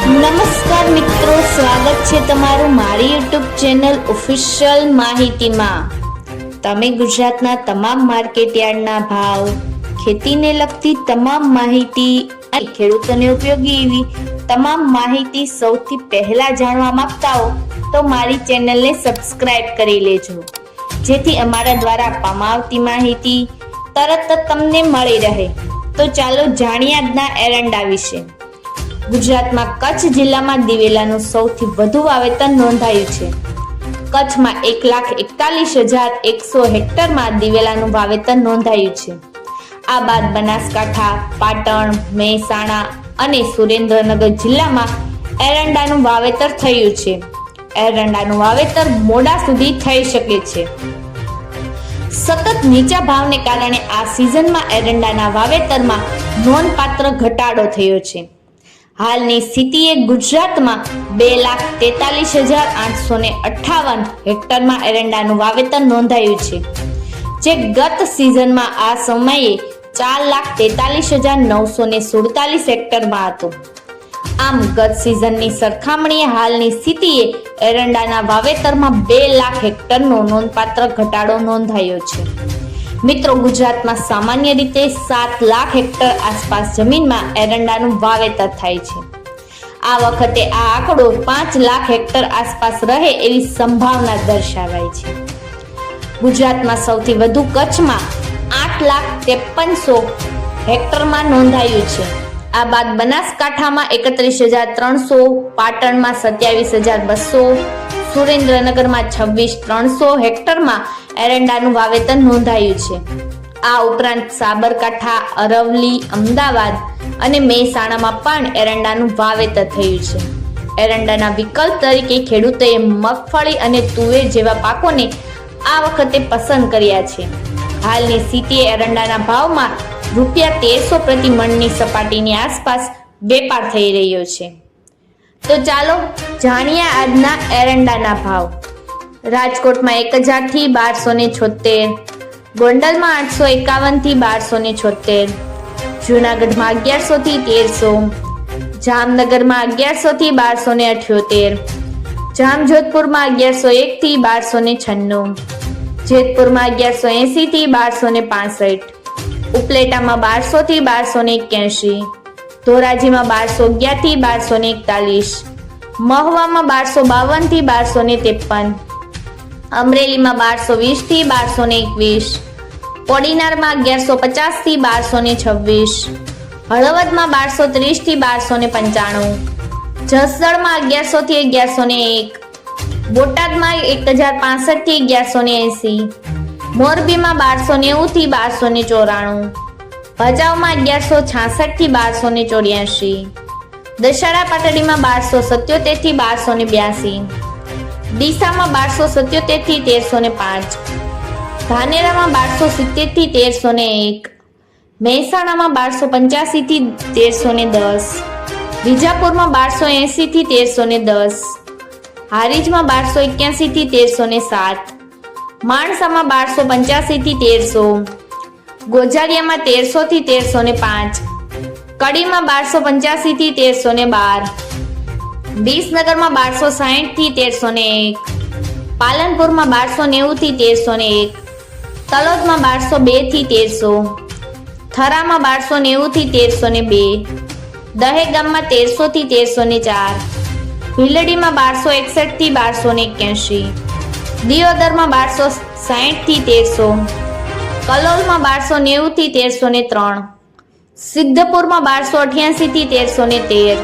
નમસ્કાર મિત્રો, સ્વાગત છે તમારું મારી યુટ્યુબ ચેનલ ઓફિશિયલ માહિતીમાં। તમે ગુજરાતના તમામ માર્કેટયાર્ડના ભાવ, ખેતીને લગતી તમામ માહિતી અને ખેડૂતોને ઉપયોગી એવી તમામ માહિતી સૌથી પહેલા જાણવા માંગતા હો તો મારી ચેનલને સબસ્ક્રાઇબ કરી લેજો, જેથી અમારા દ્વારા આપવામાં આવતી માહિતી તરત જ તમને મળી રહે। તો ચાલો જાણીએ આજના એરંડા વિશે। ગુજરાતમાં કચ્છ જિલ્લામાં દિવેલાનું સૌથી વધુ વાવેતર નોંધાયું છે। કચ્છમાં 1,41,100 હેક્ટરમાં દિવેલાનું વાવેતર નોંધાયું છે। આ બાદ બનાસકાંઠા, પાટણ, મહેસાણા અને સુરેન્દ્રનગર જિલ્લામાં એરંડાનું વાવેતર થયું છે। એરંડાનું વાવેતર મોડા સુધી થઈ શકે છે। સતત નીચા ભાવને કારણે આ સિઝનમાં એરંડાના વાવેતરમાં નોંધપાત્ર ઘટાડો થયો છે। હાલની સ્થિતિએ ગુજરાતમાં 2,43,858 હેક્ટરમાં એરંડાનું વાવેતર નોંધાયું છે, જે ગત સિઝનમાં આ સમયે 4,43,947 હેક્ટરમાં હતું। આમ ગત સિઝનની સરખામણીએ હાલની સ્થિતિએ એરંડાના વાવેતરમાં 2 લાખ હેક્ટરનો નોંધપાત્ર ઘટાડો નોંધાયો છે। મિત્રો, ગુજરાતમાં સામાન્ય રીતે 7 લાખ હેક્ટર આસપાસ જમીનમાં એરંડાનું વાવેતર થાય છે। આ વખતે આ આંકડો 5 લાખ હેક્ટર આસપાસ રહે એવી સંભાવના દર્શાવાય છે। ગુજરાતમાં સૌથી વધુ કચ્છમાં 8,53,100 હેક્ટરમાં નોંધાયું છે। આ બાદ બનાસકાંઠામાં 31,300, પાટણમાં 27,200, સુરેન્દ્રનગરમાં 26,300 હેક્ટરમાં એરંડાનું વાવેતર નોંધાયું છે। આ ઉપરાંત સાબરકાંઠા, અરવલ્લી, અમદાવાદ અને મહેસાણામાં પણ એરંડાનું વાવેતર થયું છે। એરંડાના વિકલ્પ તરીકે ખેડૂતોએ મગફળી અને તુવેર જેવા પાકોને આ વખતે પસંદ કર્યા છે। હાલની સ્થિતિએ એરંડાના ભાવમાં ₹1,300 પ્રતિ મણની સપાટીની આસપાસ વેપાર થઈ રહ્યો છે। તો ચાલો જાણીએ આજના એરંડાના ભાવ। રાજકોટમાં 1,000 થી 1,276, ગોંડલમાં 851 થી 1,276, જૂનાગઢમાં 1,100 થી 1,300, જામનગરમાં 1,100 થી 1,278, જામજોધપુરમાં 1,101 થી 1,296, જેતપુરમાં 1,180 થી 1,265, ઉપલેટામાં 1,200 થી 1,281, ધોરાજીમાં 1,211 થી 1,241, મહવામાં 1,252 થી 1,253, અમરેલીમાં 1,220 થી 1,221, કોડીનારમાં 1,150 થી 1,226, હળવદમાં 1,230 થી 1,295, જસદણમાં 1,100 થી 1,101, બોટાદમાં 1,065 થી 1,180, મોરબીમાં 1,290 થી 1,294, ભચાઉમાં 1,166 થી 1,284, દશેરા પાટડીમાં 1,277 થી 1,282, ડીસામાં 1,277 થી 1,305, ધાનેરામાં 1,270 થી 1,301, મહેસાણામાં 1,285 થી 1,310, વિજાપુરમાં 1,280 થી 1,310, હારીજમાં 1,281 થી 1,307, માણસામાં 1,285 થી 1,300, ગોઝારિયામાં 1,300 થી 1,305, કડીમાં 1,285 થી 1,312, વિસનગરમાં 1,260 થી 1,301, પાલનપુરમાં 1,290 થી 1,301, તલોદમાં 1,202 થી 1,300, થરામાં 1,290 થી 1,302, દહેગામમાં 1,300 થી 1,304, ભીલડીમાં 1,261 થી 1,281, દિયોદરમાં 1,260 થી 1,300, કલોલમાં 1,290 થી 1,303, સિદ્ધપુરમાં 1,288 થી 1,313,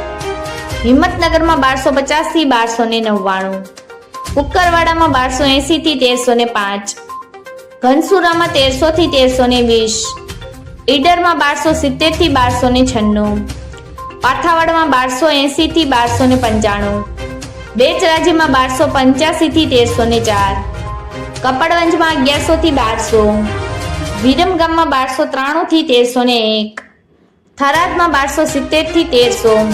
હિંમતનગરમાં 1,250 થી 1,299, કુકરવાડામાં 1,280 થી 1,305, ઘનસુરામાં 1,300 થી 1,320, ઈડરમાં 1,270 થી 1,296, પાથાવાડમાં 1,280 થી 1,295, બેચરાજીમાં 1,285 થી 1,304, કપડવંજમાં 1,100 થી 1,200, વિરમગામમાં 1,293 થી 1,301, થરાદમાં 1,270 થી 1,300,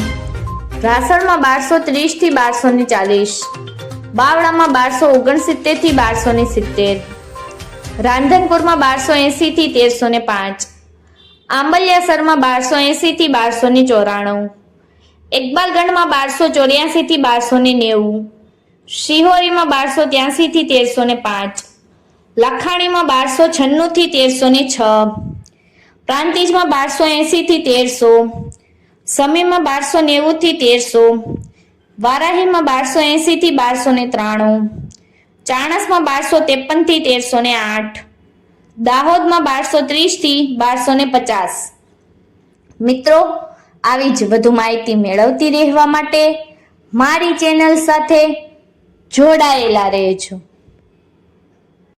રાસણમાં 1,230 થી 1,240, બાવળામાં 1,269 થી 1,270, રાંધનપુરમાં 1,280 થી 1,305, આંબલિયાસરમાં 1,280 થી 1,294, એકબાલગઢમાં 1284 થી 1290, શિહોરીમાં 1283 થી 1305, લખાણીમાં 1296 થી 1306, પ્રાંતિજમાં 1280 થી 1300, સમીમાં 1290 થી 1300, વારાહીમાં 1280 થી 1293, ચાણસમાં 1253 થી 1308, દાહોદમાં 1230 થી 1250. મિત્રો, આવી જ વધુ માહિતી મેળવતી રહેવા માટે મારી ચેનલ સાથે જોડાયેલા રહેજો.